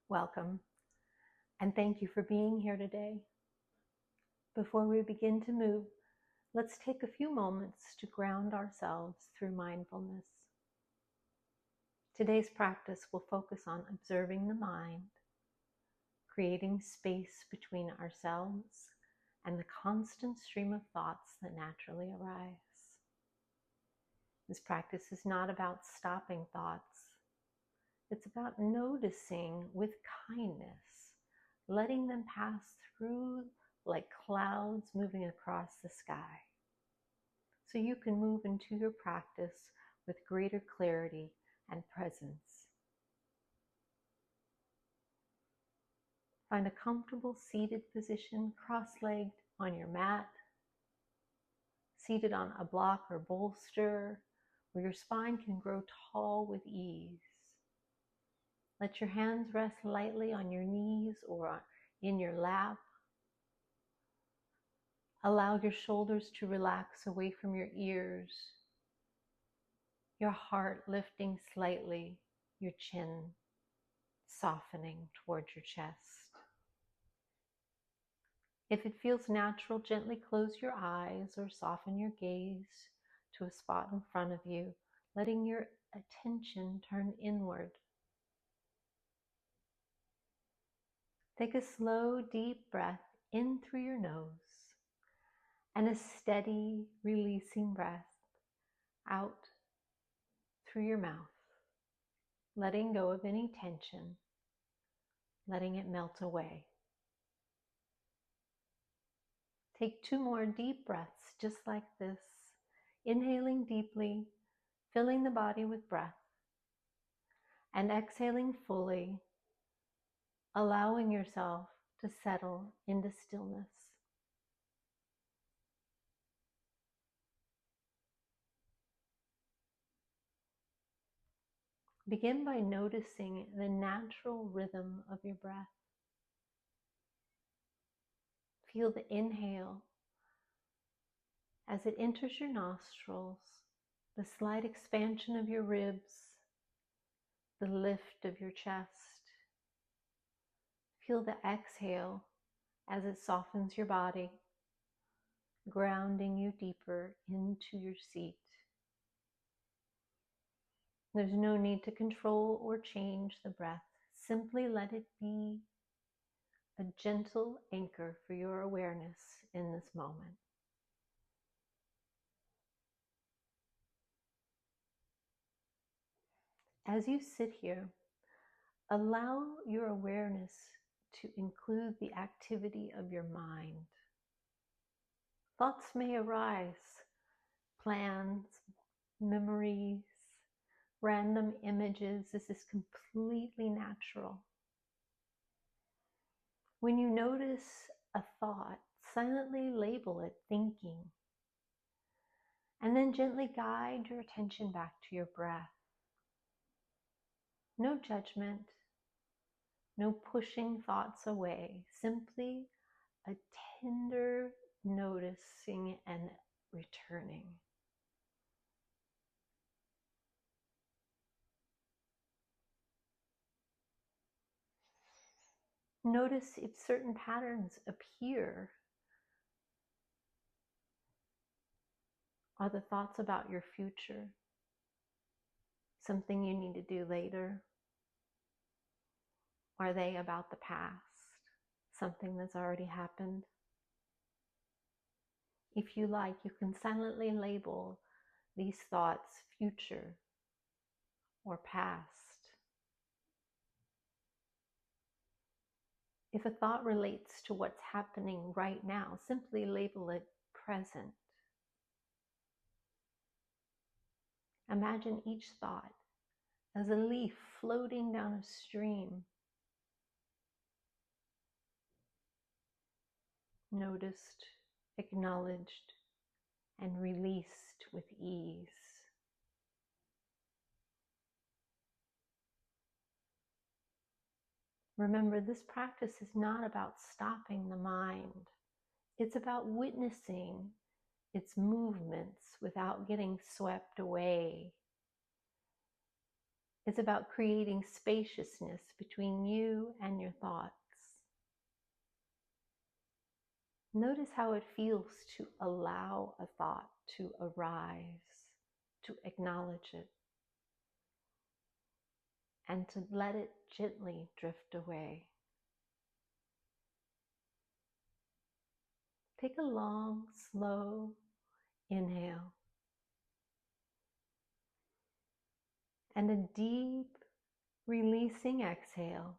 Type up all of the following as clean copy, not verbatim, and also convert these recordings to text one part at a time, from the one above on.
Welcome, and thank you for being here today. Before we begin to move, let's take a few moments to ground ourselves through mindfulness. Today's practice will focus on observing the mind, creating space between ourselves and the constant stream of thoughts that naturally arise. This practice is not about stopping thoughts. It's about noticing with kindness, letting them pass through like clouds moving across the sky. So you can move into your practice with greater clarity and presence. Find a comfortable seated position, cross-legged on your mat, seated on a block or bolster where your spine can grow tall with ease. Let your hands rest lightly on your knees or in your lap. Allow your shoulders to relax away from your ears, your heart lifting slightly, your chin softening towards your chest. If it feels natural, gently close your eyes or soften your gaze to a spot in front of you, letting your attention turn inward. Take a slow, deep breath in through your nose and a steady, releasing breath out through your mouth, letting go of any tension, letting it melt away. Take 2 more deep breaths just like this, inhaling deeply, filling the body with breath, and exhaling fully, allowing yourself to settle into stillness. Begin by noticing the natural rhythm of your breath. Feel the inhale as it enters your nostrils, the slight expansion of your ribs, the lift of your chest. Feel the exhale as it softens your body, grounding you deeper into your seat. There's no need to control or change the breath. Simply let it be a gentle anchor for your awareness in this moment. As you sit here, allow your awareness to include the activity of your mind. Thoughts may arise, plans, memories, random images. This is completely natural. When you notice a thought, silently label it thinking, and then gently guide your attention back to your breath. No judgment, no pushing thoughts away, simply a tender noticing and returning. Notice if certain patterns appear. Are the thoughts about your future something you need to do later? Are they about the past, something that's already happened? If you like, you can silently label these thoughts future or past. If a thought relates to what's happening right now, simply label it present. Imagine each thought as a leaf floating down a stream. Noticed, acknowledged, and released with ease. Remember, this practice is not about stopping the mind. It's about witnessing its movements without getting swept away. is about creating spaciousness between you and your thoughts. Notice how it feels to allow a thought to arise, to acknowledge it, and to let it gently drift away. Take a long, slow inhale and a deep, releasing exhale.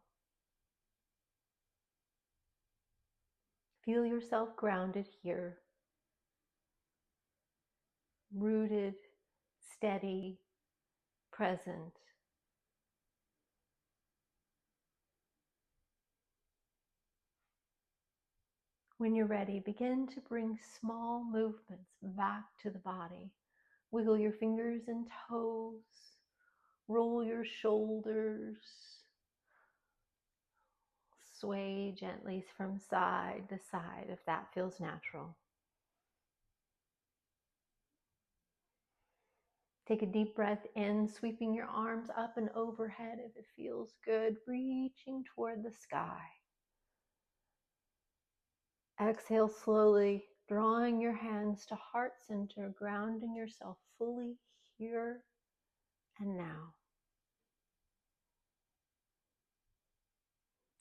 Feel yourself grounded here, rooted, steady, present. When you're ready, begin to bring small movements back to the body. Wiggle your fingers and toes, roll your shoulders, sway gently from side to side if that feels natural. Take a deep breath in, sweeping your arms up and overhead if it feels good, reaching toward the sky. Exhale slowly, drawing your hands to heart center, grounding yourself fully here and now.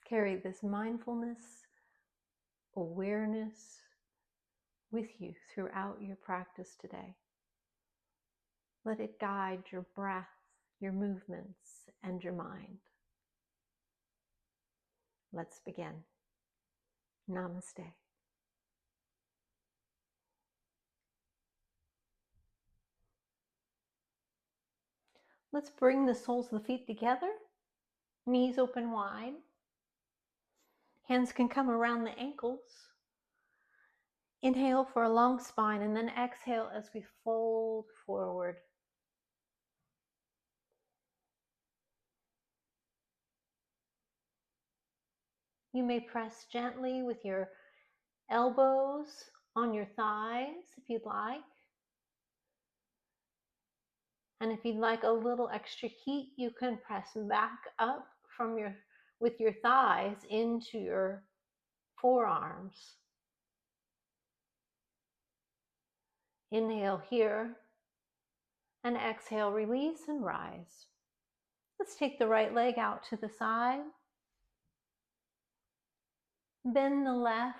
Carry this mindfulness, awareness with you throughout your practice today. Let it guide your breath, your movements, and your mind. Let's begin. Namaste. Let's bring the soles of the feet together, knees open wide. Hands can come around the ankles. Inhale for a long spine and then exhale as we fold forward. You may press gently with your elbows on your thighs if you'd like. And if you'd like a little extra heat, you can press back up with your thighs into your forearms. Inhale here and exhale, release and rise. Let's take the right leg out to the side. Bend the left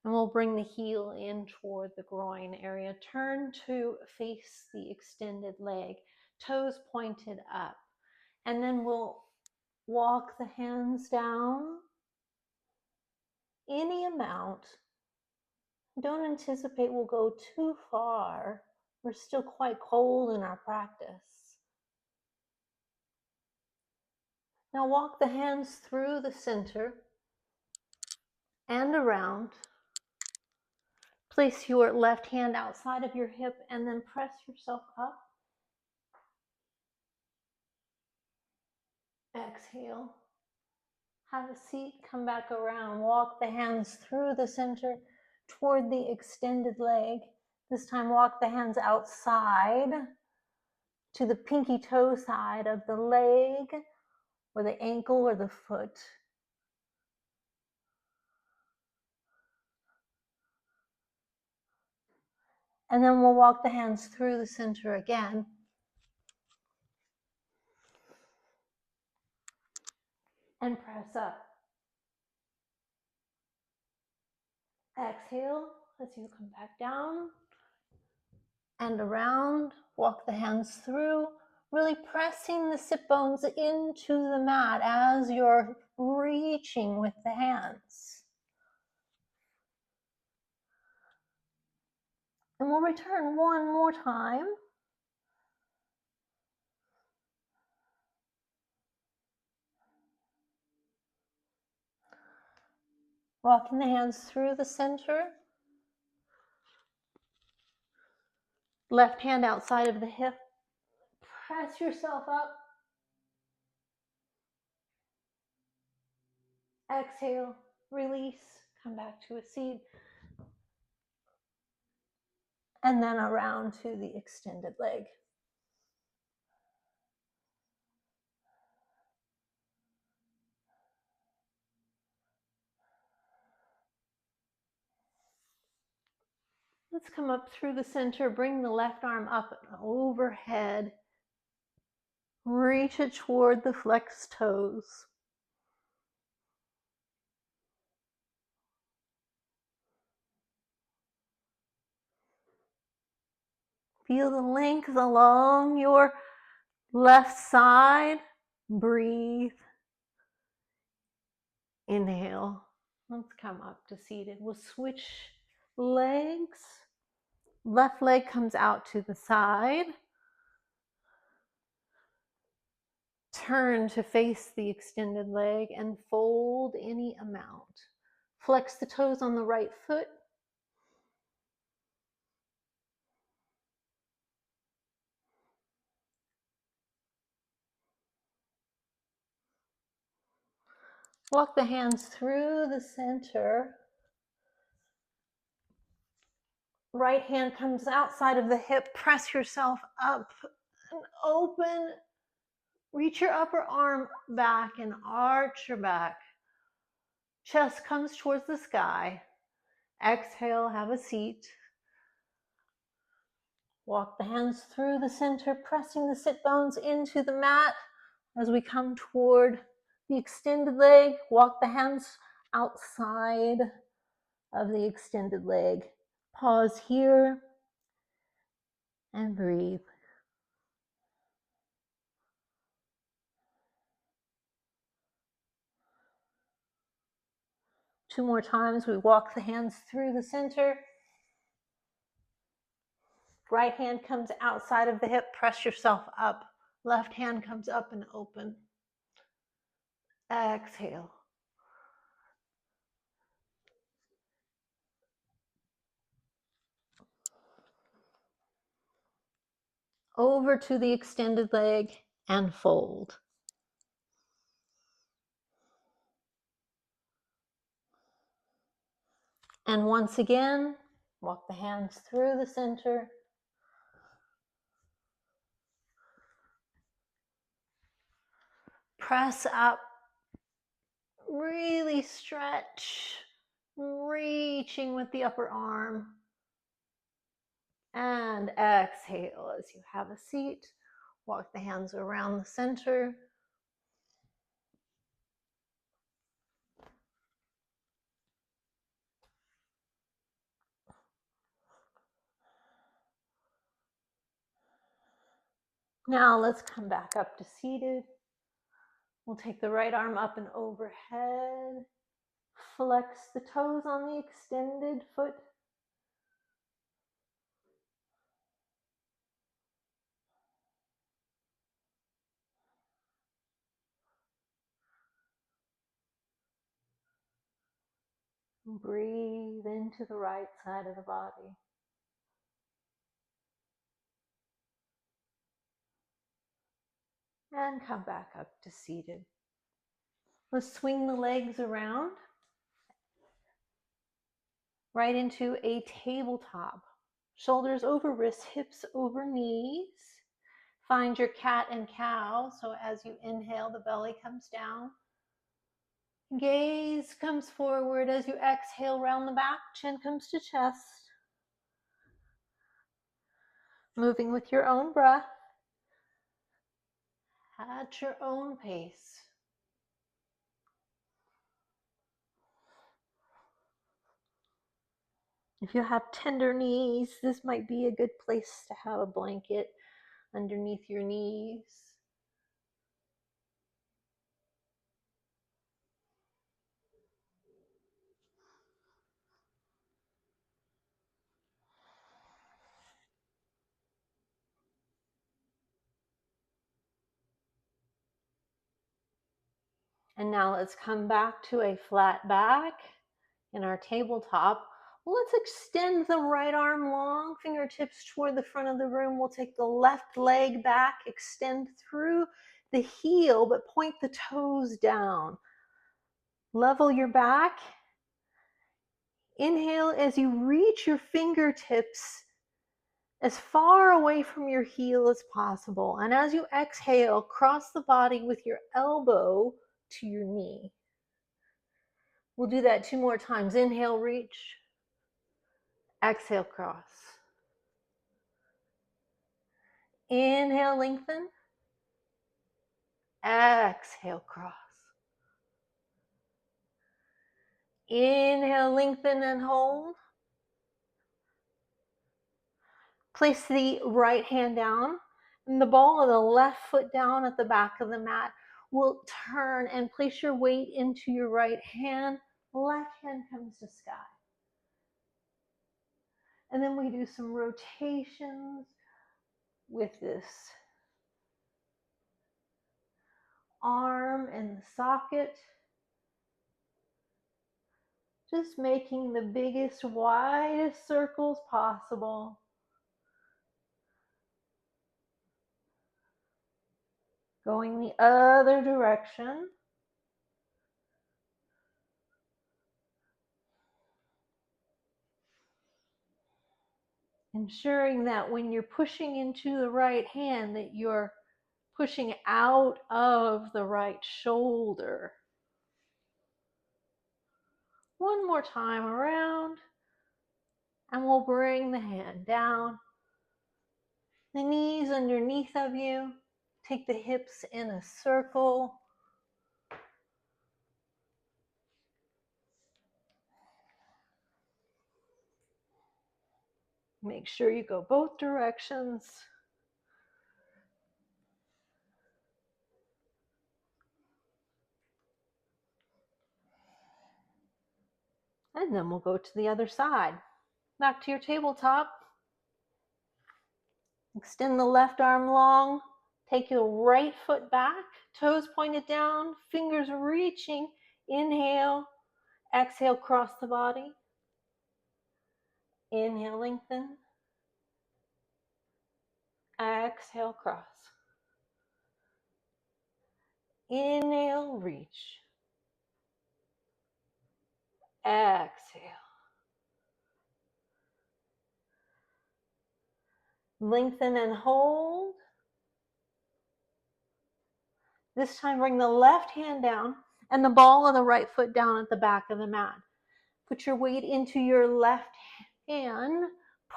and we'll bring the heel in toward the groin area. Turn to face the extended leg, toes pointed up. And then we'll walk the hands down any amount. Don't anticipate we'll go too far. We're still quite cold in our practice. Now walk the hands through the center and around. Place your left hand outside of your hip and then press yourself up. Exhale. Have a seat, come back around. Walk the hands through the center toward the extended leg. This time walk the hands outside to the pinky toe side of the leg or the ankle or the foot. And then we'll walk the hands through the center again. And press up. Exhale as you come back down and around. Walk the hands through, really pressing the sit bones into the mat as you're reaching with the hands. And we'll return one more time. Walking the hands through the center. Left hand outside of the hip. Press yourself up. Exhale, release, come back to a seat. And then around to the extended leg. Let's come up through the center, bring the left arm up and overhead. Reach it toward the flexed toes. Feel the length along your left side. Breathe. Inhale. Let's come up to seated. We'll switch legs. Left leg comes out to the side. Turn to face the extended leg and fold any amount. Flex the toes on the right foot. Walk the hands through the center. Right hand comes outside of the hip. Press yourself up and open. Reach your upper arm back and arch your back. Chest comes towards the sky. Exhale, have a seat. Walk the hands through the center, pressing the sit bones into the mat. As we come toward the extended leg, walk the hands outside of the extended leg. Pause here and breathe. Two more times, we walk the hands through the center. Right hand comes outside of the hip, press yourself up. Left hand comes up and open. Exhale. Over to the extended leg and fold. And once again, walk the hands through the center. Press up. Really stretch. Reaching with the upper arm. And exhale as you have a seat. Walk the hands around the center. Now let's come back up to seated. We'll take the right arm up and overhead. Flex the toes on the extended foot. Breathe into the right side of the body. And come back up to seated. Let's swing the legs around. Right into a tabletop. Shoulders over wrists, hips over knees. Find your cat and cow. So as you inhale, the belly comes down. Gaze comes forward. As you exhale, round the back, chin comes to chest. Moving with your own breath. At your own pace. If you have tender knees, this might be a good place to have a blanket underneath your knees. And now let's come back to a flat back in our tabletop. Let's extend the right arm long, fingertips toward the front of the room. We'll take the left leg back, extend through the heel, but point the toes down. Level your back. Inhale as you reach your fingertips as far away from your heel as possible. And as you exhale, cross the body with your elbow to your knee. We'll do that 2 more times. Inhale, reach. Exhale, cross. Inhale, lengthen. Exhale, cross. Inhale, lengthen and hold. Place the right hand down and the ball of the left foot down at the back of the mat. We'll turn and place your weight into your right hand. Left hand comes to sky. And then we do some rotations with this arm in the socket. Just making the biggest, widest circles possible. Going the other direction. Ensuring that when you're pushing into the right hand that you're pushing out of the right shoulder. One more time around, and we'll bring the hand down. The knees underneath of you. Take the hips in a circle. Make sure you go both directions. And then we'll go to the other side. Back to your tabletop. Extend the left arm long. Take your right foot back. Toes pointed down. Fingers reaching. Inhale. Exhale, cross the body. Inhale, lengthen. Exhale, cross. Inhale, reach. Exhale. Lengthen and hold. This time bring the left hand down and the ball of the right foot down at the back of the mat. Put your weight into your left hand.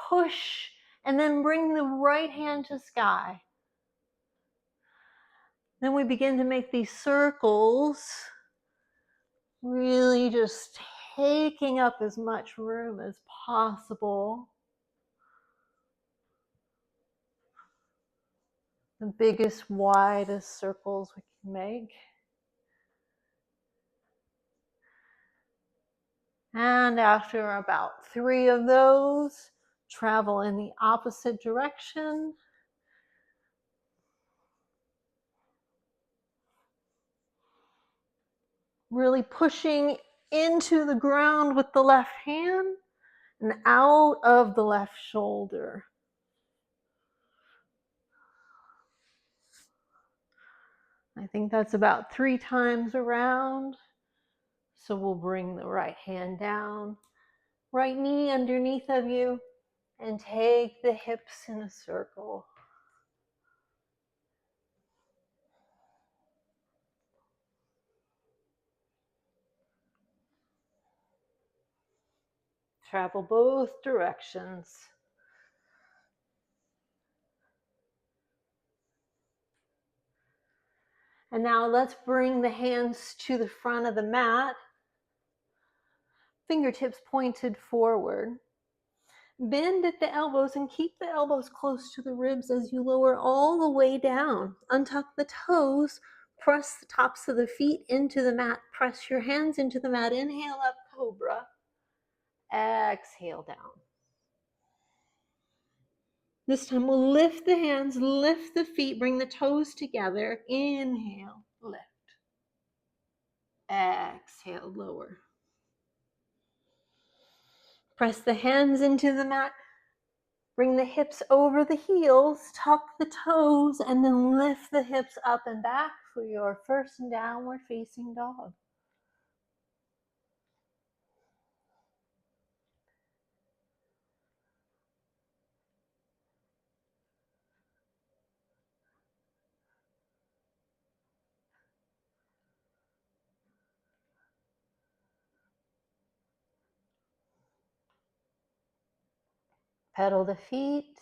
Push and then bring the right hand to sky. Then we begin to make these circles, really just taking up as much room as possible. The biggest, widest circles we can make. And after about 3 of those, travel in the opposite direction. Really pushing into the ground with the left hand and out of the left shoulder. I think that's about 3 times around. So we'll bring the right hand down, right knee underneath of you, and take the hips in a circle. Travel both directions. And now let's bring the hands to the front of the mat. Fingertips pointed forward. Bend at the elbows and keep the elbows close to the ribs as you lower all the way down. Untuck the toes. Press the tops of the feet into the mat. Press your hands into the mat. Inhale up, cobra. Exhale down. This time we'll lift the hands, lift the feet, bring the toes together. Inhale, lift. Exhale, lower. Press the hands into the mat. Bring the hips over the heels, tuck the toes, and then lift the hips up and back for your first downward facing dog. Pedal the feet.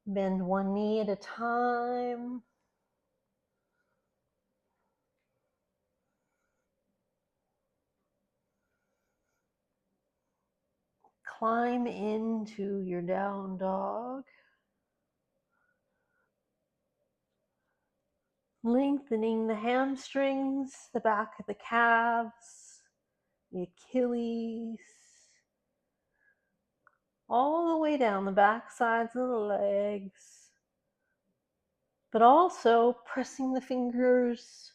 Bend one knee at a time. Climb into your down dog. Lengthening the hamstrings, the back of the calves, the Achilles, all the way down the back sides of the legs, but also pressing the fingers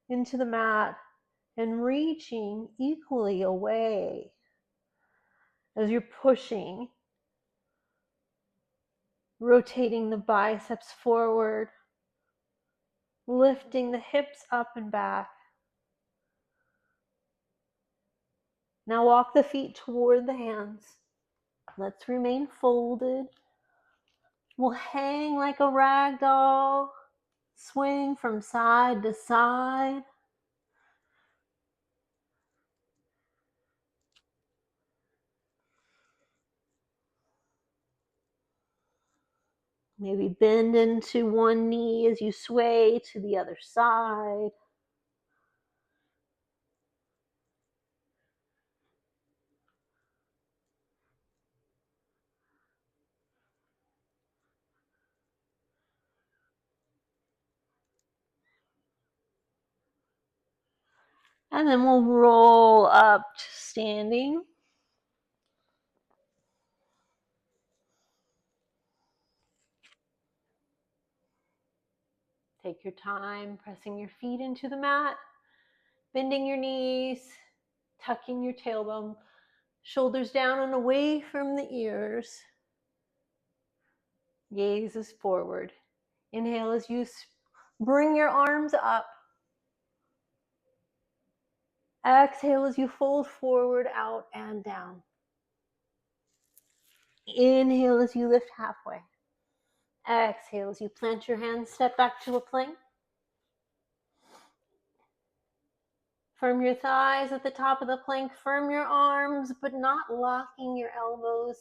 into the mat and reaching equally away as you're pushing, rotating the biceps forward, lifting the hips up and back. Now walk the feet toward the hands. Let's remain folded. We'll hang like a rag doll, swing from side to side. Maybe bend into one knee as you sway to the other side. And then we'll roll up to standing. Take your time, pressing your feet into the mat, bending your knees, tucking your tailbone, shoulders down and away from the ears. Gaze is forward. Inhale as you bring your arms up. Exhale as you fold forward, out and down. Inhale as you lift halfway. Exhale as you plant your hands, step back to a plank. Firm your thighs at the top of the plank. Firm your arms, but not locking your elbows.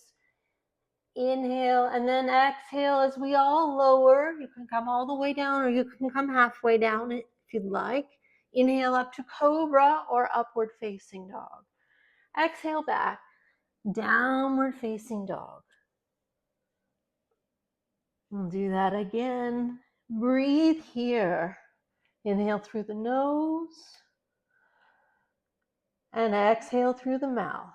Inhale and then exhale as we all lower. You can come all the way down or you can come halfway down if you'd like. Inhale up to cobra or upward facing dog. Exhale back, downward facing dog. We'll do that again. Breathe here. Inhale through the nose and exhale through the mouth.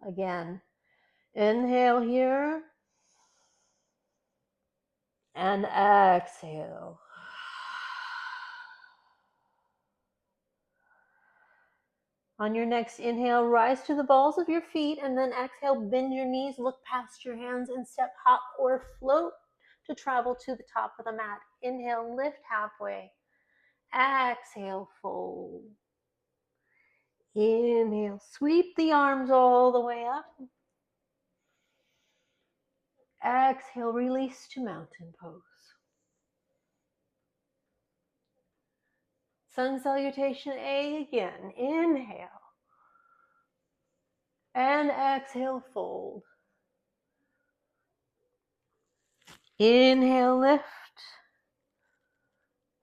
Again, inhale here and exhale. On your next inhale, rise to the balls of your feet and then exhale, bend your knees, look past your hands and step, hop or float to travel to the top of the mat. Inhale, lift halfway. Exhale, fold. Inhale, sweep the arms all the way up. Exhale, release to mountain pose. Sun salutation A again. Inhale. And exhale, fold. Inhale, lift.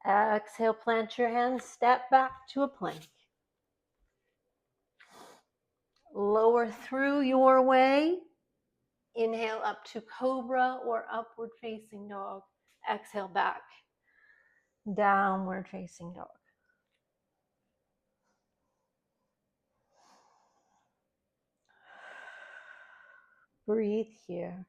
Exhale, plant your hands, step back to a plank. Lower through your way. Inhale up to cobra or upward facing dog. Exhale back. Downward facing dog. Breathe here.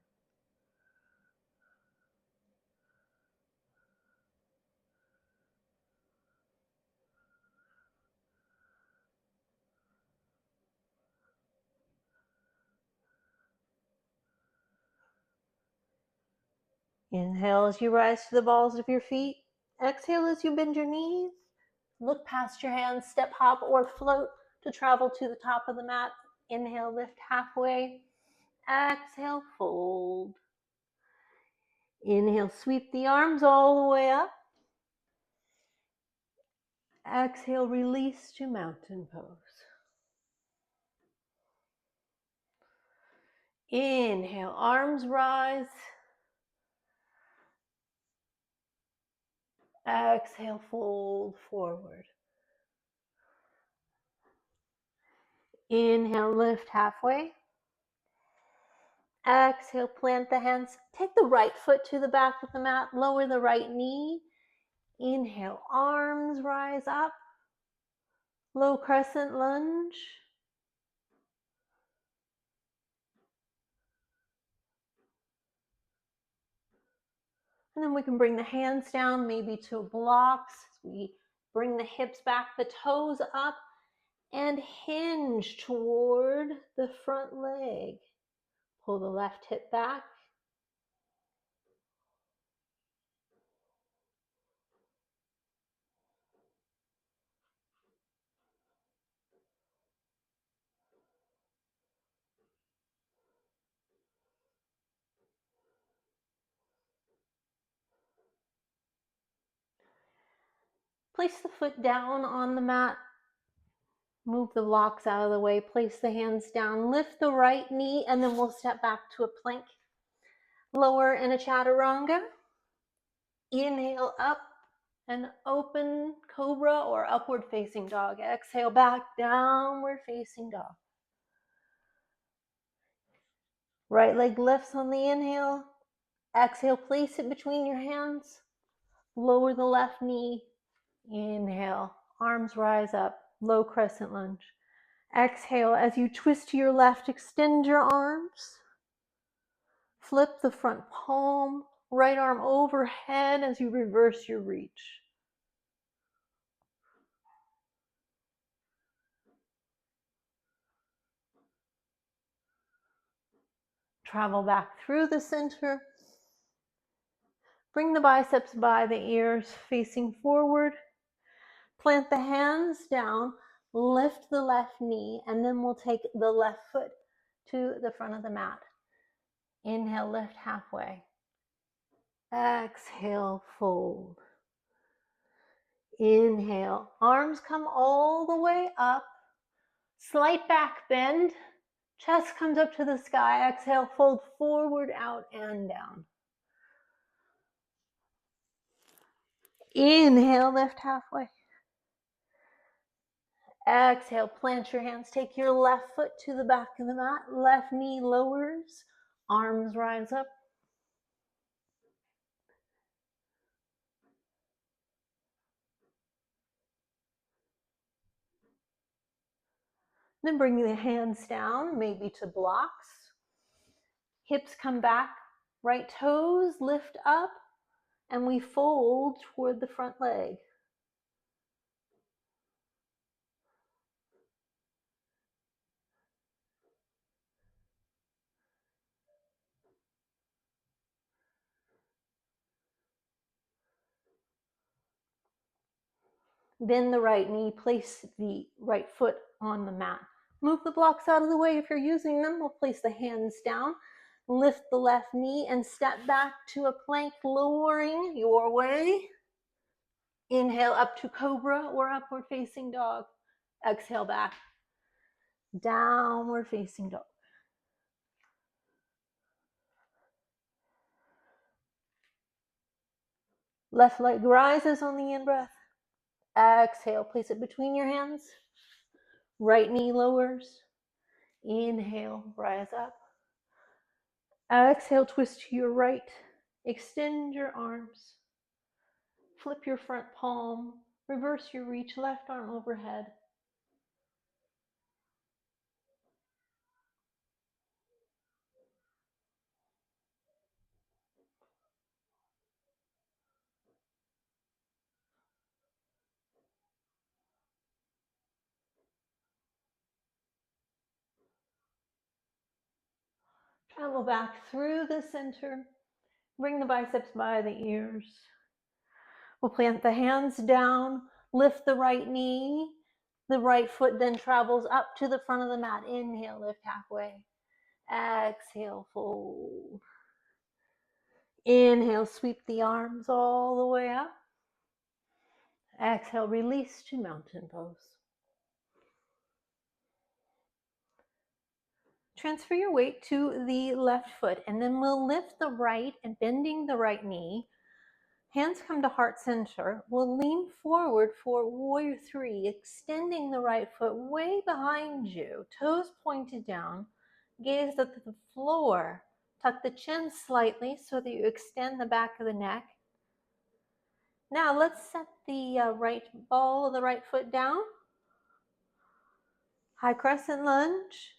Inhale as you rise to the balls of your feet. Exhale as you bend your knees. Look past your hands, step, hop, or float to travel to the top of the mat. Inhale, lift halfway. Exhale, fold. Inhale, sweep the arms all the way up. Exhale, release to mountain pose. Inhale, arms rise. Exhale, fold forward. Inhale, lift halfway. Exhale, plant the hands. Take the right foot to the back of the mat. Lower the right knee. Inhale, arms rise up. Low crescent lunge. And then we can bring the hands down, maybe to blocks. We bring the hips back, the toes up, and hinge toward the front leg. Pull the left hip back. Place the foot down on the mat. Move the blocks out of the way. Place the hands down. Lift the right knee, and then we'll step back to a plank. Lower in a chaturanga. Inhale up and open cobra or upward facing dog. Exhale back, downward facing dog. Right leg lifts on the inhale. Exhale, place it between your hands. Lower the left knee. Inhale, arms rise up, low crescent lunge. Exhale, as you twist to your left, extend your arms. Flip the front palm, right arm overhead as you reverse your reach. Travel back through the center. Bring the biceps by the ears, facing forward. Plant the hands down, lift the left knee, and then we'll take the left foot to the front of the mat. Inhale, lift halfway. Exhale, fold. Inhale, arms come all the way up. Slight back bend. Chest comes up to the sky. Exhale, fold forward, out, and down. Inhale, lift halfway. Exhale, plant your hands. Take your left foot to the back of the mat. Left knee lowers. Arms rise up. Then bring the hands down, maybe to blocks. Hips come back. Right toes lift up. And we fold toward the front leg. Bend the right knee, place the right foot on the mat. Move the blocks out of the way if you're using them. We'll place the hands down, lift the left knee, and step back to a plank, lowering your way. Inhale up to cobra or upward facing dog. Exhale back, downward facing dog. Left leg rises on the in-breath. Exhale, place it between your hands. Right knee lowers. Inhale, rise up. Exhale, twist to your right. Extend your arms. Flip your front palm. Reverse your reach, left arm overhead. Travel back through the center. Bring the biceps by the ears. We'll plant the hands down, lift the right knee. The right foot then travels up to the front of the mat. Inhale, lift halfway. Exhale, fold. Inhale, sweep the arms all the way up. Exhale, release to mountain pose. Transfer your weight to the left foot, and then we'll lift the right and bending the right knee. Hands come to heart center. We'll lean forward for warrior three, extending the right foot way behind you, toes pointed down, gaze at the floor. Tuck the chin slightly so that you extend the back of the neck. Now let's set the right ball of the right foot down. High crescent lunge.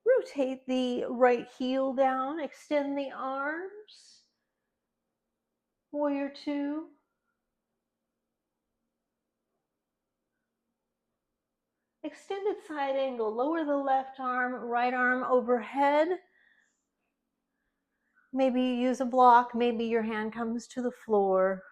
Rotate the right heel down, extend the arms. Warrior two. Extended side angle, lower the left arm, right arm overhead. Maybe you use a block, maybe your hand comes to the floor.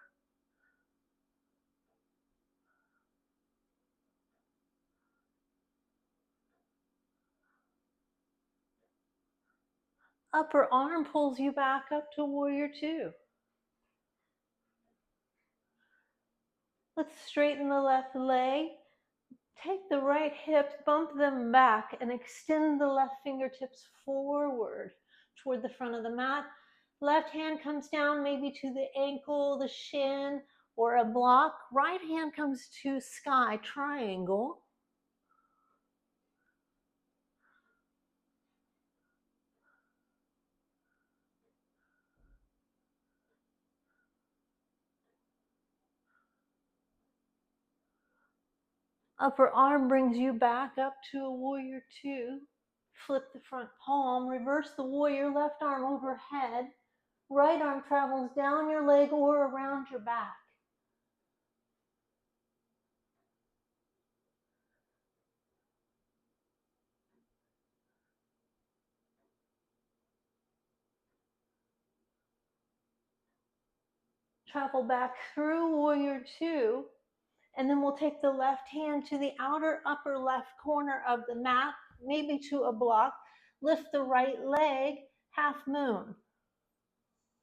Upper arm pulls you back up to warrior two. Let's straighten the left leg. Take the right hips, bump them back, and extend the left fingertips forward toward the front of the mat. Left hand comes down maybe to the ankle, the shin, or a block. Right hand comes to sky, triangle. Upper arm brings you back up to a warrior two. Flip the front palm, reverse the warrior, left arm overhead. Right arm travels down your leg or around your back. Travel back through warrior two, and then we'll take the left hand to the outer upper left corner of the mat, maybe to a block. Lift the right leg, half moon.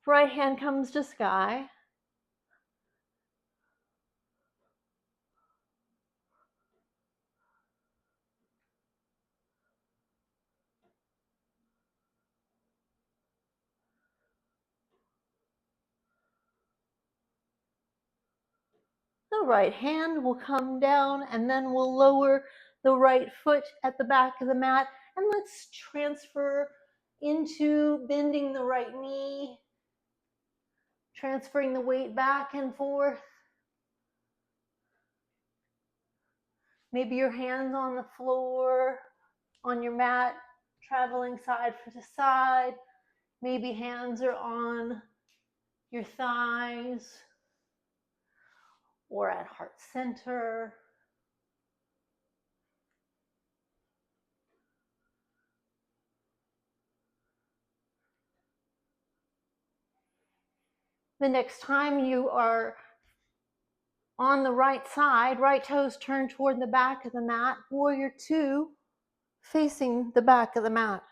Right hand comes to sky. The right hand will come down, and then we'll lower the right foot at the back of the mat, and let's transfer into bending the right knee, transferring the weight back and forth. Maybe your hands on the floor, on your mat, traveling side to side. Maybe hands are on your thighs or at heart center. The next time you are on the right side, right toes turned toward the back of the mat, warrior two, facing the back of the mat.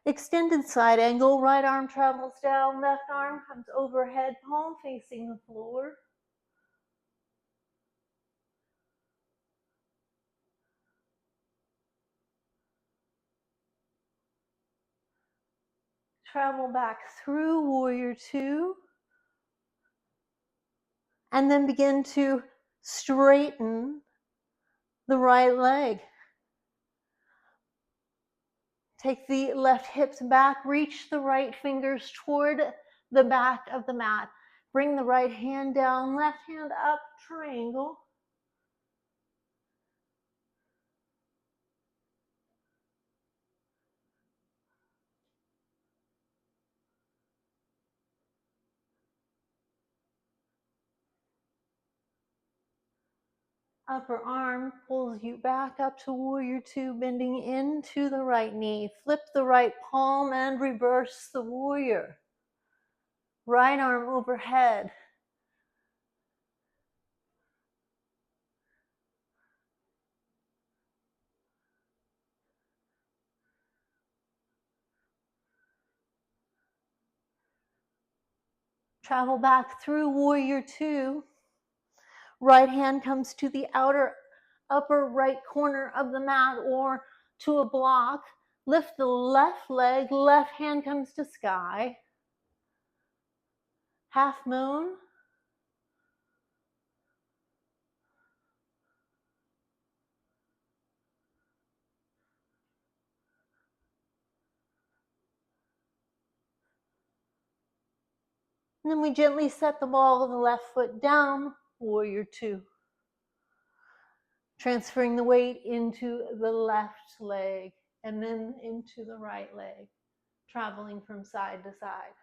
Extended side angle, right arm travels down, left arm comes overhead, palm facing the floor. Travel back through warrior two, and then begin to straighten the right leg. Take the left hips back, reach the right fingers toward the back of the mat. Bring the right hand down, left hand up, triangle. Upper arm pulls you back up to warrior two, bending into the right knee. Flip the right palm and reverse the warrior. Right arm overhead. Travel back through warrior two. Right hand comes to the upper right corner of the mat or to a block. Lift the left leg, left hand comes to sky. Half moon. And then we gently set the ball of the left foot down, warrior two. Transferring the weight into the left leg and then into the right leg, traveling from side to side.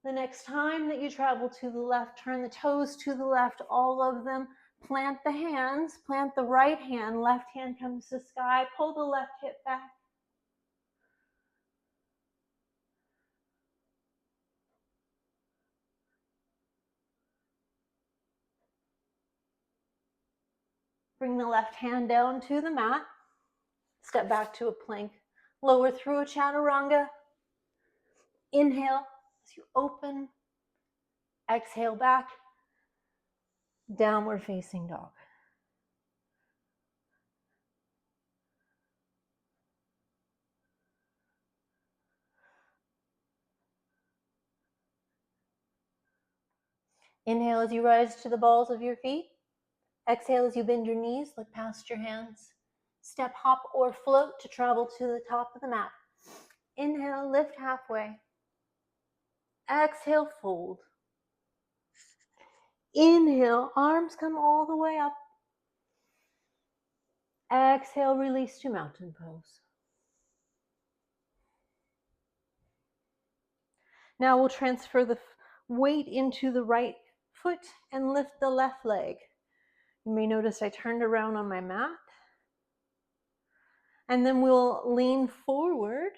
The next time that you travel to the left, turn the toes to the left, all of them. Plant the hands, plant the right hand, left hand comes to sky, pull the left hip back. Bring the left hand down to the mat. Step back to a plank. Lower through a chaturanga. Inhale as you open. Exhale back. Downward facing dog. Inhale as you rise to the balls of your feet. Exhale as you bend your knees, look past your hands. Step, hop, or float to travel to the top of the mat. Inhale, lift halfway. Exhale, fold. Inhale, arms come all the way up. Exhale, release to mountain pose. Now we'll transfer the weight into the right foot and lift the left leg. You may notice I turned around on my mat. And then we'll lean forward,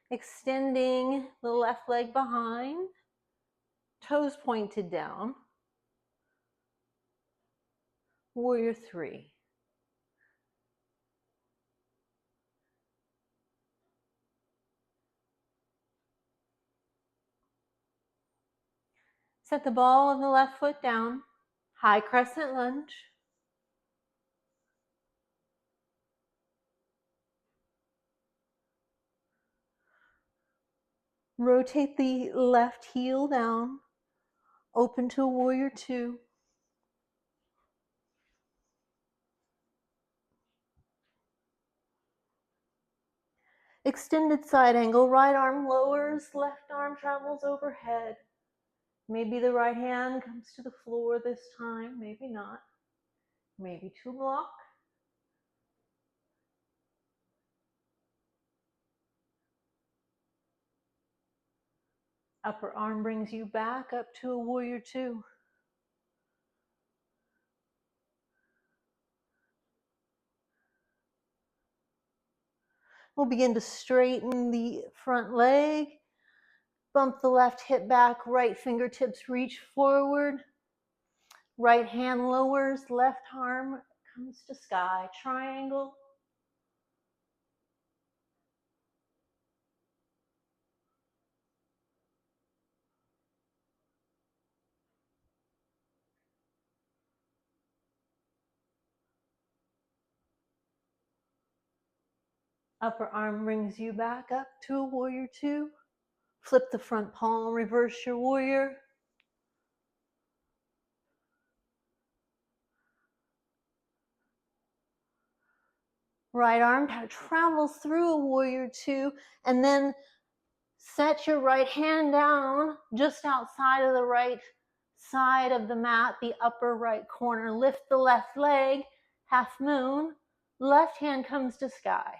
extending the left leg behind, toes pointed down. Warrior three. Set the ball of the left foot down, high crescent lunge. Rotate the left heel down, open to a warrior two. Extended side angle, right arm lowers, left arm travels overhead. Maybe the right hand comes to the floor this time, maybe not. Maybe to block. Upper arm brings you back up to a warrior two. We'll begin to straighten the front leg. Bump the left hip back, right fingertips reach forward. Right hand lowers, left arm comes to sky. Triangle. Upper arm brings you back up to a warrior two. Flip the front palm, reverse your warrior. Right arm travels through a warrior two, and then set your right hand down just outside of the right side of the mat, the upper right corner. Lift the left leg, half moon. Left hand comes to sky.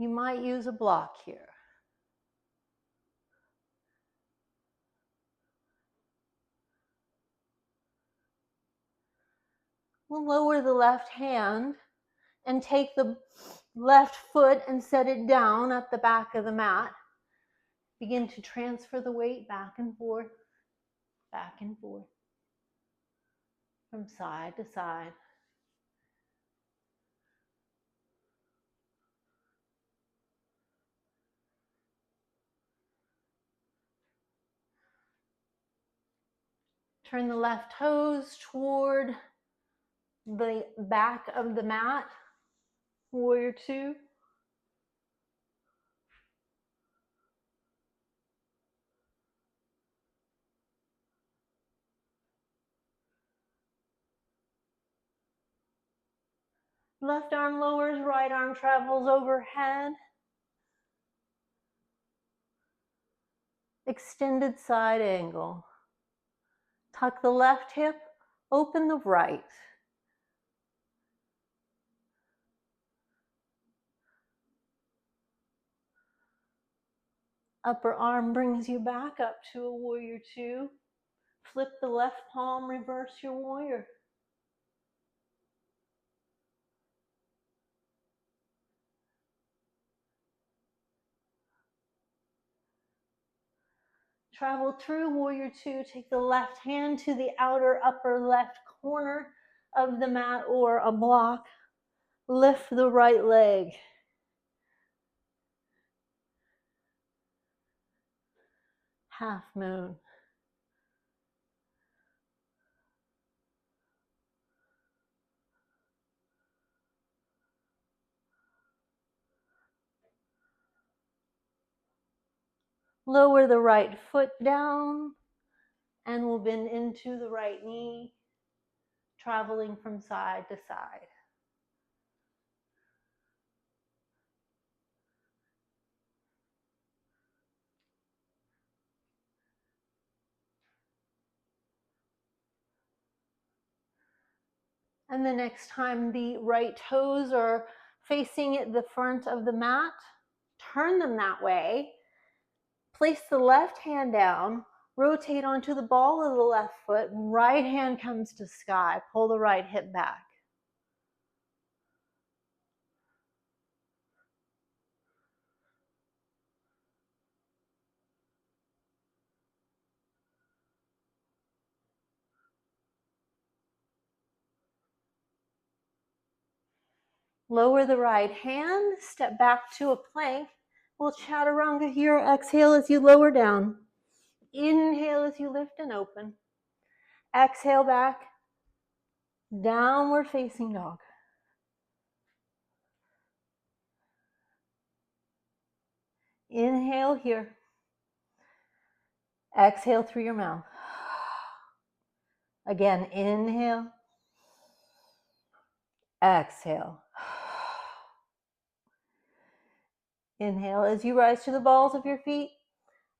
You might use a block here. We'll lower the left hand and take the left foot and set it down at the back of the mat. Begin to transfer the weight back and forth, from side to side. Turn the left toes toward the back of the mat, warrior two. Left arm lowers, right arm travels overhead. Extended side angle. Tuck the left hip, open the right. Upper arm brings you back up to a warrior two. Flip the left palm, reverse your warrior. Travel through warrior two. Take the left hand to the outer upper left corner of the mat or a block. Lift the right leg. Half moon. Lower the right foot down and we'll bend into the right knee, traveling from side to side. And the next time the right toes are facing the front of the mat, turn them that way. Place the left hand down, rotate onto the ball of the left foot, right hand comes to sky. Pull the right hip back. Lower the right hand, step back to a plank. We'll chaturanga here. Exhale as you lower down. Inhale as you lift and open. Exhale back. Downward facing dog. Inhale here. Exhale through your mouth. Again, inhale. Exhale. Inhale as you rise to the balls of your feet.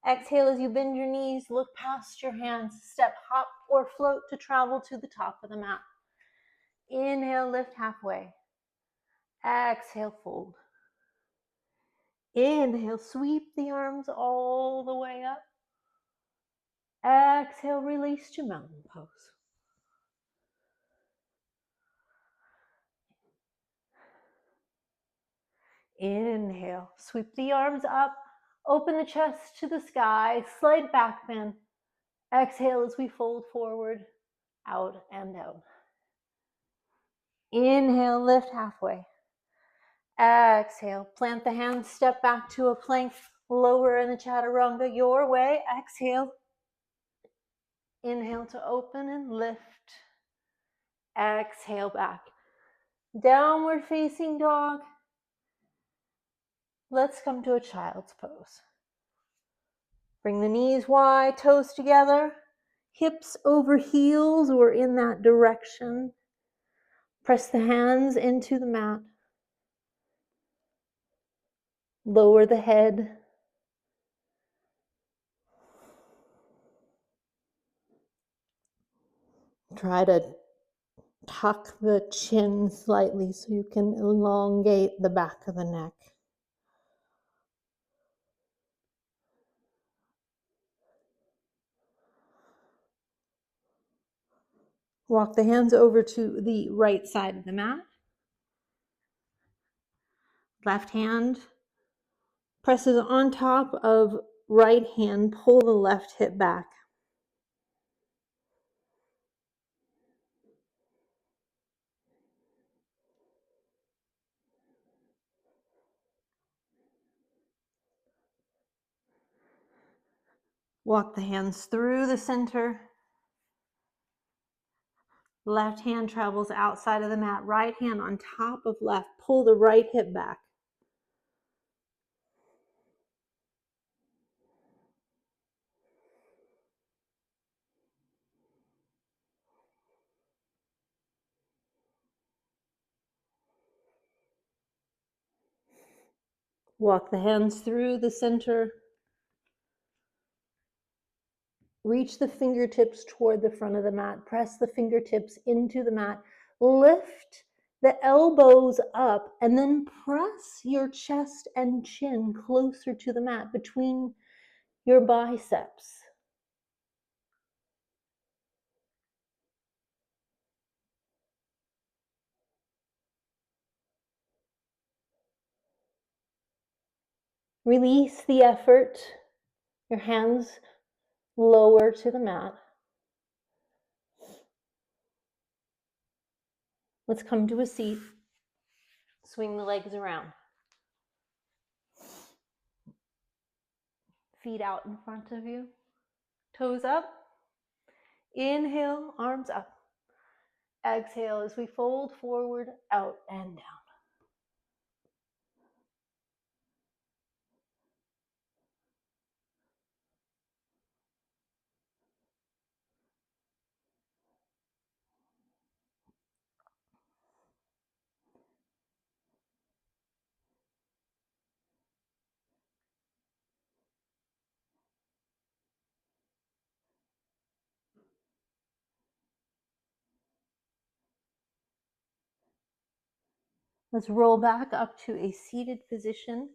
Exhale as you bend your knees, look past your hands, step, hop, or float to travel to the top of the mat. Inhale, lift halfway. Exhale, fold. Inhale, sweep the arms all the way up. Exhale, release to mountain pose. Inhale, sweep the arms up, open the chest to the sky, slight back bend. Exhale as we fold forward, out and down. Inhale, lift halfway. Exhale, plant the hands, step back to a plank, lower in the chaturanga your way. Exhale. Inhale to open and lift. Exhale back. Downward facing dog. Let's come to a child's pose. Bring the knees wide, toes together, hips over heels or in that direction. Press the hands into the mat. Lower the head. Try to tuck the chin slightly so you can elongate the back of the neck. Walk the hands over to the right side of the mat. Left hand presses on top of right hand, pull the left hip back. Walk the hands through the center. Left hand travels outside of the mat. Right hand on top of left. Pull the right hip back. Walk the hands through the center. Reach the fingertips toward the front of the mat. Press the fingertips into the mat. Lift the elbows up and then press your chest and chin closer to the mat between your biceps. Release the effort. Your hands lower to the mat. Let's come to a seat. Swing the legs around. Feet out in front of you. Toes up. Inhale, arms up. Exhale as we fold forward, out and down. Let's roll back up to a seated position.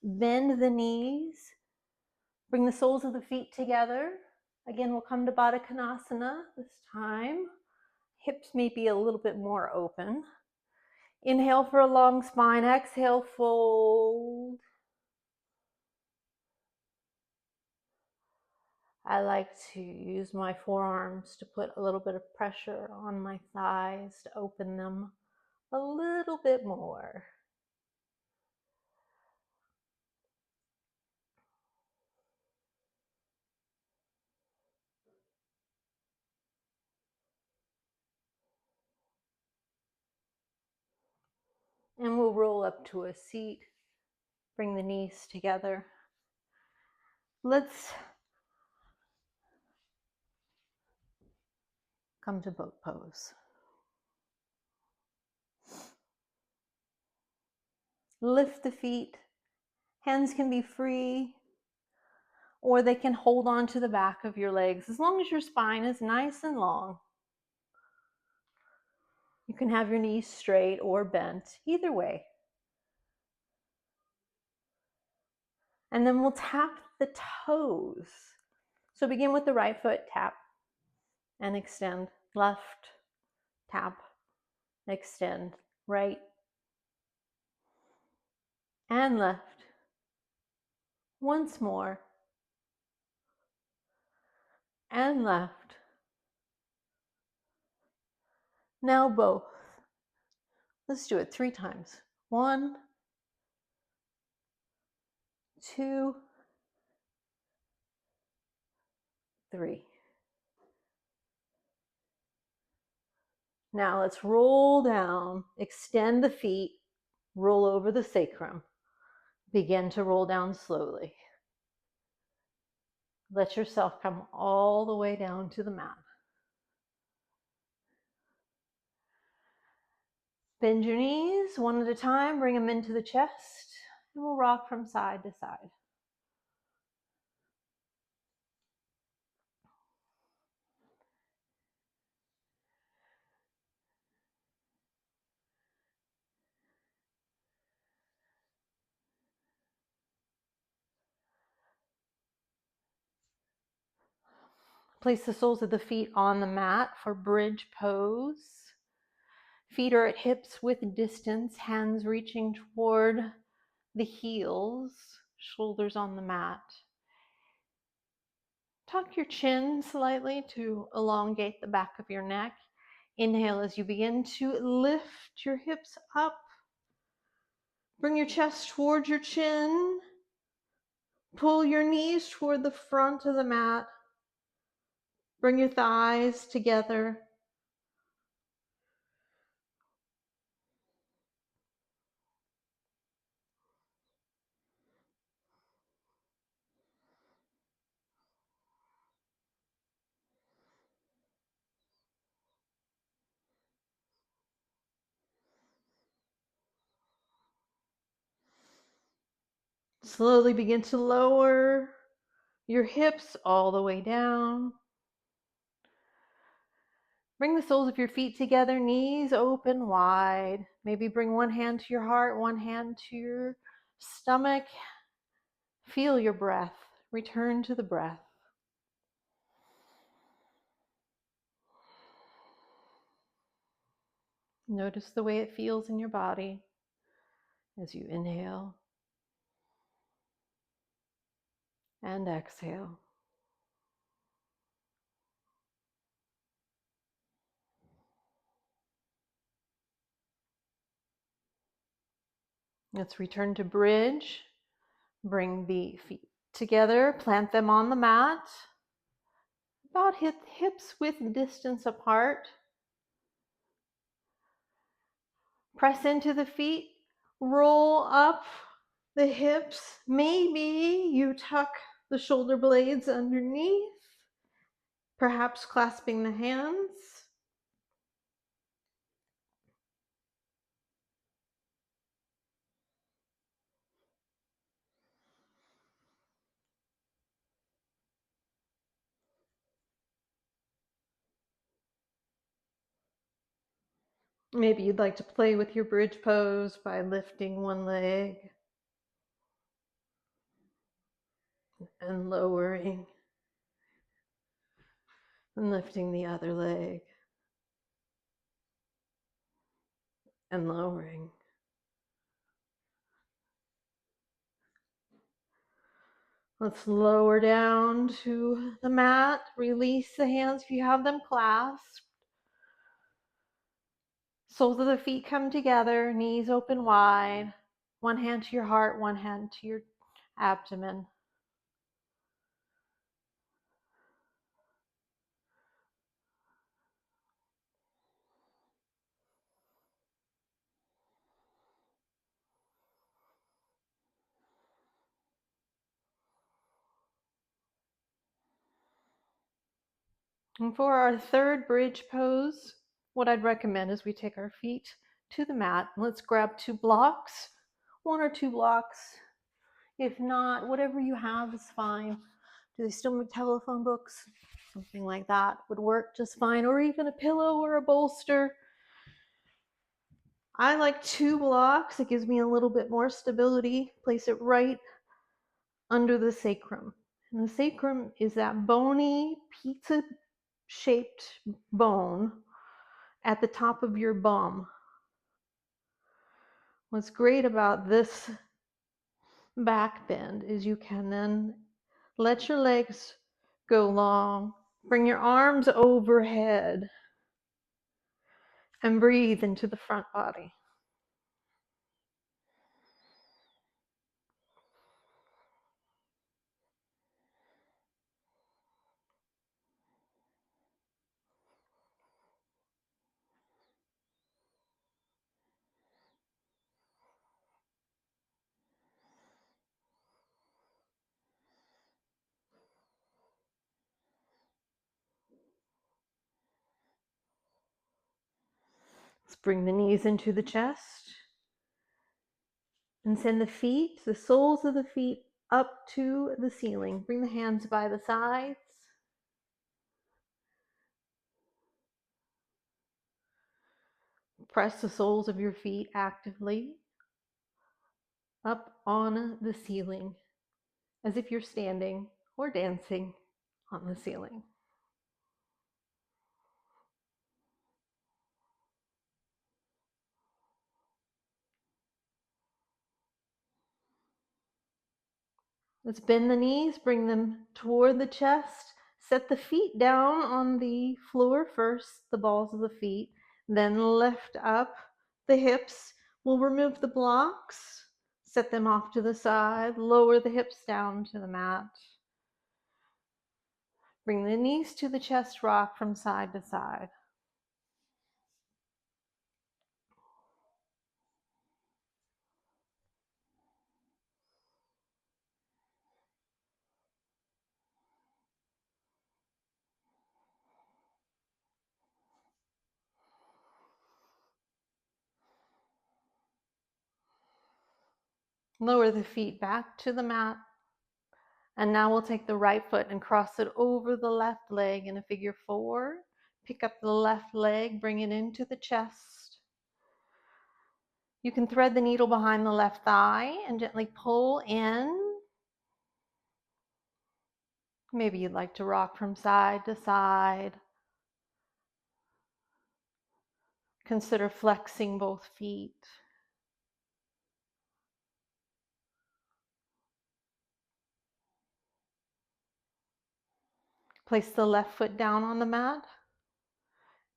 Bend the knees. Bring the soles of the feet together. Again, we'll come to Baddha Konasana this time. Hips may be a little bit more open. Inhale for a long spine. Exhale, fold. I like to use my forearms to put a little bit of pressure on my thighs to open them a little bit more. And we'll roll up to a seat. Bring the knees together. Let's come to boat pose. Lift the feet. Hands can be free, or they can hold on to the back of your legs as long as your spine is nice and long. You can have your knees straight or bent, either way. And then we'll tap the toes. So begin with the right foot, tap and extend. Left, tap, extend. Right and left. Once more. And left. Now both. Let's do it 3 times. 1, 2, 3. Now let's roll down, extend the feet, roll over the sacrum. Begin to roll down slowly. Let yourself come all the way down to the mat. Bend your knees one at a time, bring them into the chest, and we'll rock from side to side. Place the soles of the feet on the mat for bridge pose. Feet are at hips width distance, hands reaching toward the heels, shoulders on the mat. Tuck your chin slightly to elongate the back of your neck. Inhale as you begin to lift your hips up. Bring your chest towards your chin. Pull your knees toward the front of the mat. Bring your thighs together. Slowly begin to lower your hips all the way down. Bring the soles of your feet together, knees open wide. Maybe bring one hand to your heart, one hand to your stomach. Feel your breath. Return to the breath. Notice the way it feels in your body as you inhale and exhale. Let's return to bridge. Bring the feet together, plant them on the mat, about hips width distance apart. Press into the feet, roll up the hips. Maybe you tuck the shoulder blades underneath, perhaps clasping the hands. Maybe you'd like to play with your bridge pose by lifting one leg and lowering and lifting the other leg and lowering. Let's lower down to the mat. Release the hands if you have them clasped. Soles of the feet come together, knees open wide. One hand to your heart, one hand to your abdomen. And for our third bridge pose, what I'd recommend is we take our feet to the mat. Let's grab 2 blocks, 1 or 2 blocks. If not, whatever you have is fine. Do they still make telephone books? Something like that would work just fine, or even a pillow or a bolster. I like 2 blocks. It gives me a little bit more stability. Place it right under the sacrum. And the sacrum is that bony, pizza-shaped bone at the top of your bum. What's great about this back bend is you can then let your legs go long, bring your arms overhead, and breathe into the front body. Let's bring the knees into the chest and send the feet, the soles of the feet, up to the ceiling. Bring the hands by the sides. Press the soles of your feet actively up on the ceiling as if you're standing or dancing on the ceiling. Let's bend the knees, bring them toward the chest, Set the feet down on the floor first, the balls of the feet, then lift up the hips. We'll remove the blocks, set them off to the side, lower the hips down to the mat. Bring the knees to the chest, rock from side to side. Lower the feet back to the mat. And now we'll take the right foot and cross it over the left leg in a figure 4. Pick up the left leg, bring it into the chest. You can thread the needle behind the left thigh and gently pull in. Maybe you'd like to rock from side to side. Consider flexing both feet. Place the left foot down on the mat.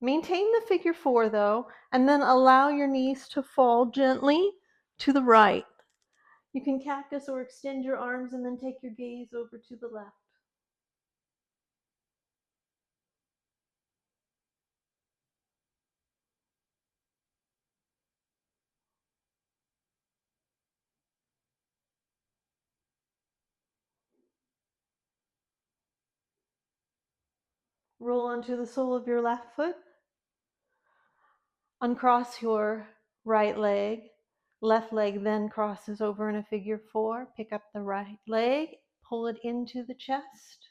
Maintain the figure 4 though, and then allow your knees to fall gently to the right. You can cactus or extend your arms and then take your gaze over to the left. Roll onto the sole of your left foot. Uncross your right leg. Left leg then crosses over in a figure 4. Pick up the right leg, pull it into the chest.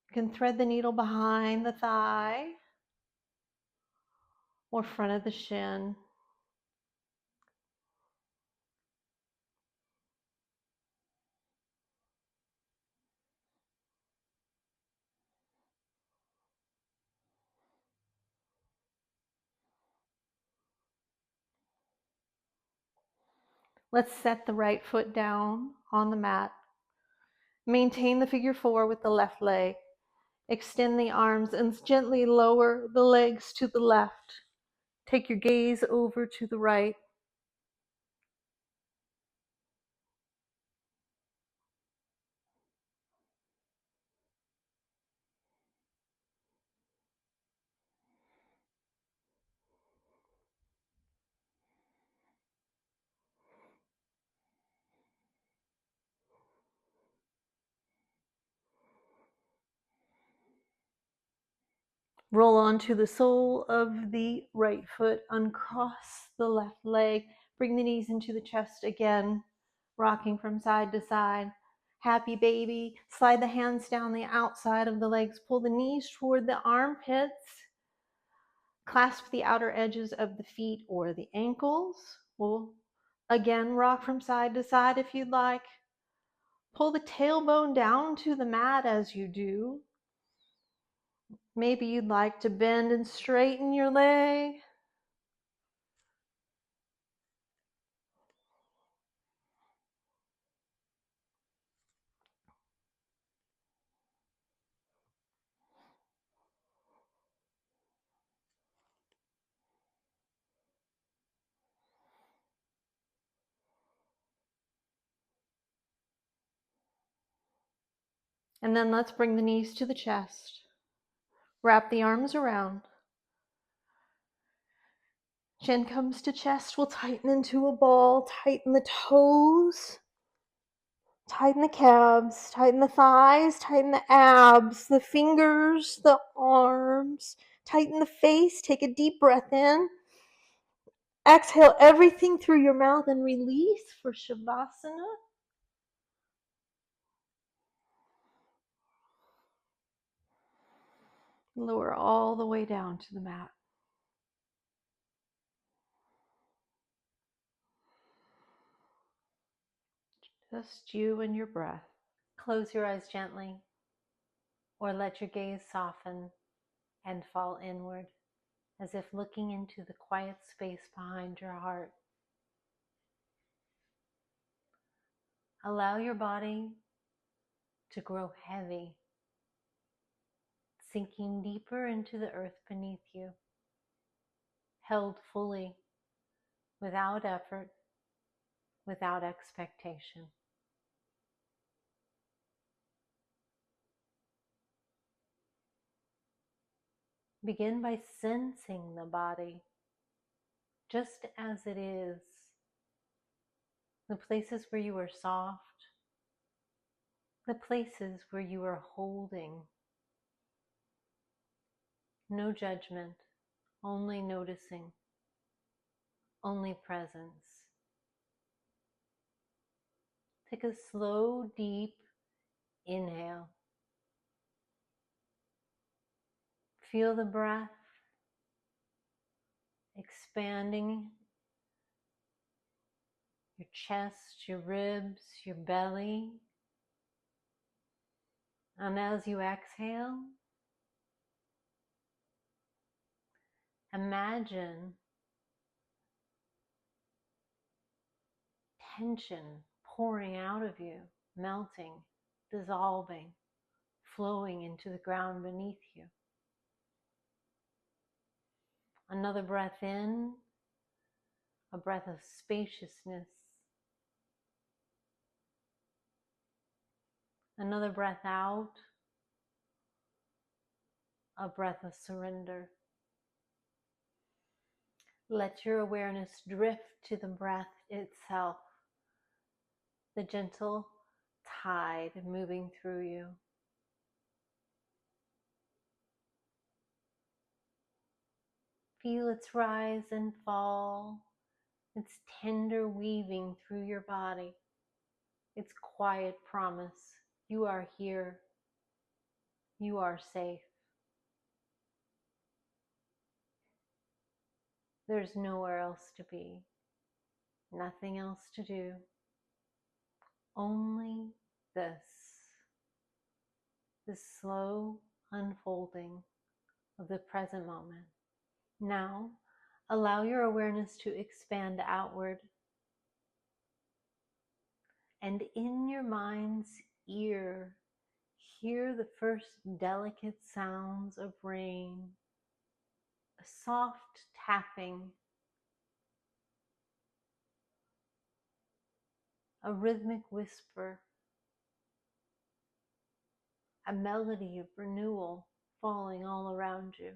You can thread the needle behind the thigh or front of the shin. Let's set the right foot down on the mat. Maintain the figure 4 with the left leg. Extend the arms and gently lower the legs to the left. Take your gaze over to the right. Roll onto the sole of the right foot, uncross the left leg, bring the knees into the chest again, rocking from side to side. Happy baby. Slide the hands down the outside of the legs, pull the knees toward the armpits, clasp the outer edges of the feet or the ankles. We'll again rock from side to side if you'd like. Pull the tailbone down to the mat as you do. Maybe you'd like to bend and straighten your leg. And then let's bring the knees to the chest. Wrap the arms around. Chin comes to chest. We'll tighten into a ball. Tighten the toes. Tighten the calves. Tighten the thighs. Tighten the abs, the fingers, the arms. Tighten the face. Take a deep breath in. Exhale everything through your mouth and release for Savasana. Lower all the way down to the mat. Just you and your breath. Close your eyes gently, or let your gaze soften and fall inward, as if looking into the quiet space behind your heart. Allow your body to grow heavy, sinking deeper into the earth beneath you, held fully, without effort, without expectation. Begin by sensing the body just as it is, the places where you are soft, the places where you are holding. No judgment, only noticing, only presence. Take a slow, deep inhale. Feel the breath expanding your chest, your ribs, your belly. And as you exhale, imagine tension pouring out of you, melting, dissolving, flowing into the ground beneath you. Another breath in, a breath of spaciousness. Another breath out, a breath of surrender. Let your awareness drift to the breath itself, the gentle tide moving through you. Feel its rise and fall, its tender weaving through your body, its quiet promise. You are here. You are safe. There's nowhere else to be, nothing else to do, only this slow unfolding of the present moment. Now, allow your awareness to expand outward, and in your mind's ear, hear the first delicate sounds of rain, a soft tapping, a rhythmic whisper, a melody of renewal falling all around you.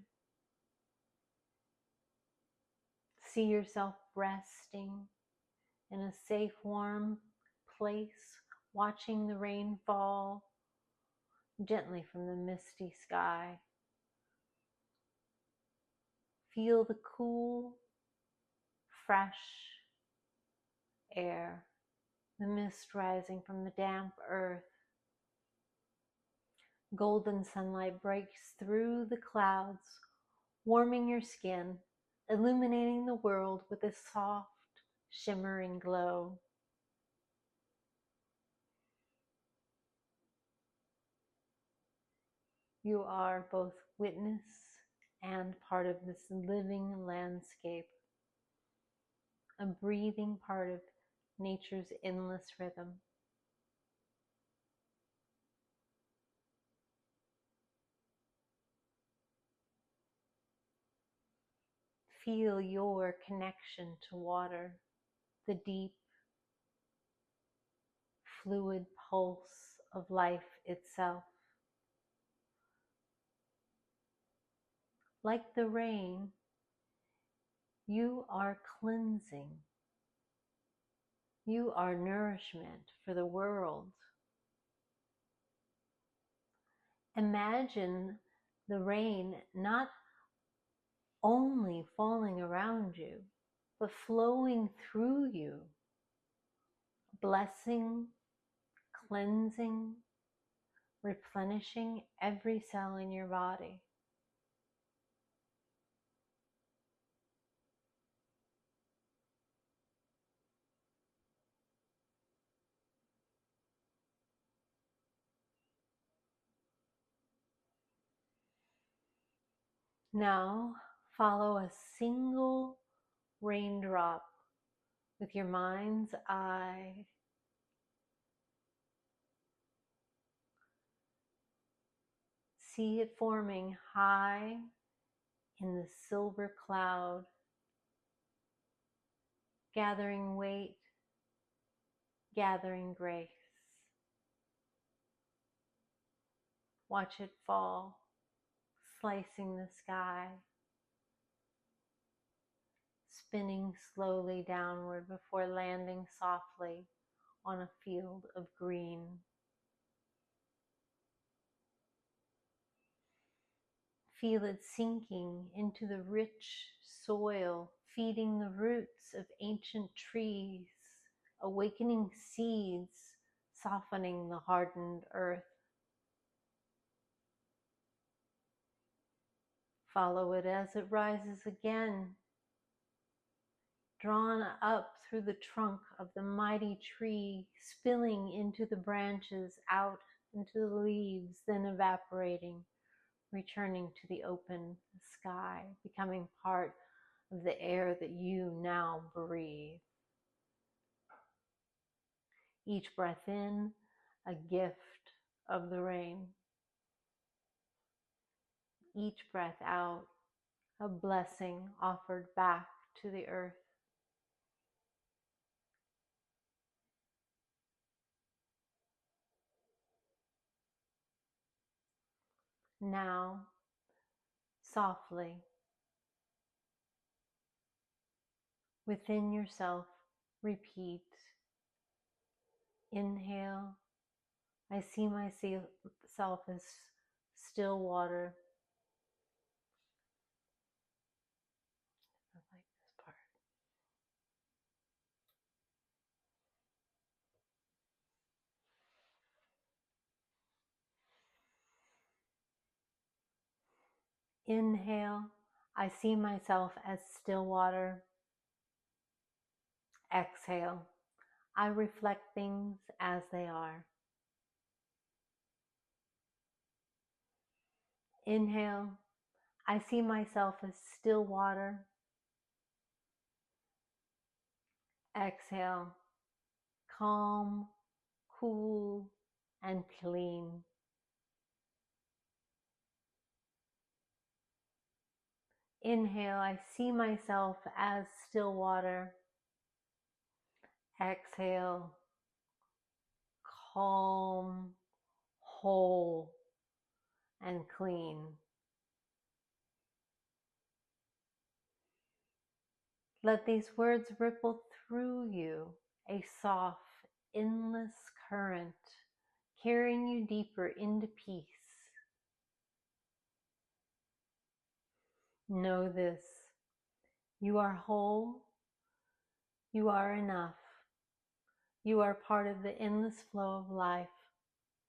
See yourself resting in a safe, warm place, watching the rain fall gently from the misty sky. Feel the cool, fresh air, the mist rising from the damp earth. Golden sunlight breaks through the clouds, warming your skin, illuminating the world with a soft, shimmering glow. You are both witness and part of this living landscape, a breathing part of nature's endless rhythm. Feel your connection to water, the deep, fluid pulse of life itself. Like the rain, you are cleansing. You are nourishment for the world. Imagine the rain not only falling around you, but flowing through you, blessing, cleansing, replenishing every cell in your body. Now follow a single raindrop with your mind's eye See it forming high in the silver cloud, gathering weight, gathering grace. Watch it fall, slicing the sky, spinning slowly downward before landing softly on a field of green. Feel it sinking into the rich soil, feeding the roots of ancient trees, awakening seeds, softening the hardened earth. Follow it as it rises again, drawn up through the trunk of the mighty tree, spilling into the branches, out into the leaves, then evaporating, returning to the open sky, becoming part of the air that you now breathe. Each breath in, a gift of the rain. Each breath out, a blessing offered back to the earth. Now, softly, within yourself, repeat. Inhale, I see myself as still water. I like this part. Inhale, I see myself as still water. Exhale, I reflect things as they are. Inhale, I see myself as still water. Exhale, calm, cool, and clean. Inhale, I see myself as still water. Exhale, calm, whole, and clean. Let these words ripple through you, a soft, endless current, carrying you deeper into peace. Know this, you are whole, you are enough, you are part of the endless flow of life,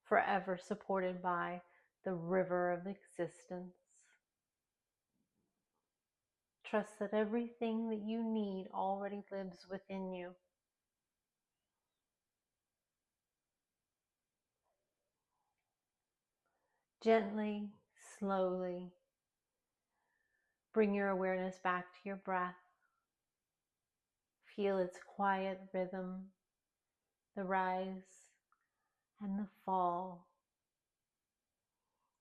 forever supported by the river of existence. Trust that everything that you need already lives within you. Gently, slowly, bring your awareness back to your breath. Feel its quiet rhythm, the rise and the fall,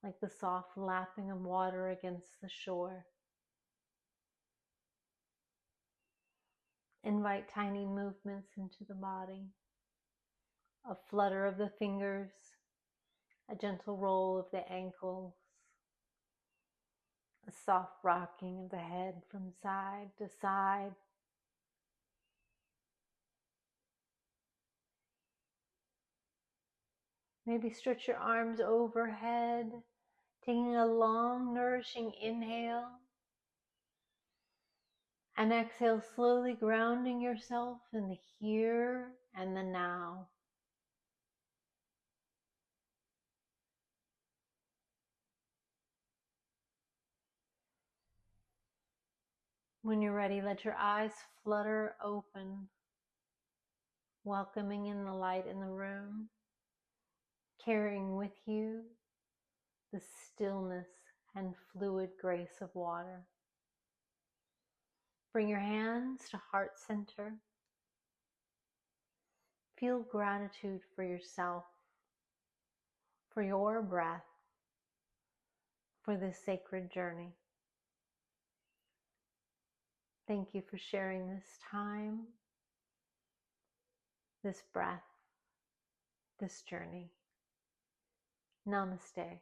like the soft lapping of water against the shore. Invite tiny movements into the body, a flutter of the fingers, a gentle roll of the ankles, a soft rocking of the head from side to side. Maybe stretch your arms overhead, taking a long, nourishing inhale. And exhale, slowly grounding yourself in the here and the now. When you're ready, let your eyes flutter open, welcoming in the light in the room, carrying with you the stillness and fluid grace of water. Bring your hands to heart center. Feel gratitude for yourself, for your breath, for this sacred journey. Thank you for sharing this time, this breath, this journey. Namaste.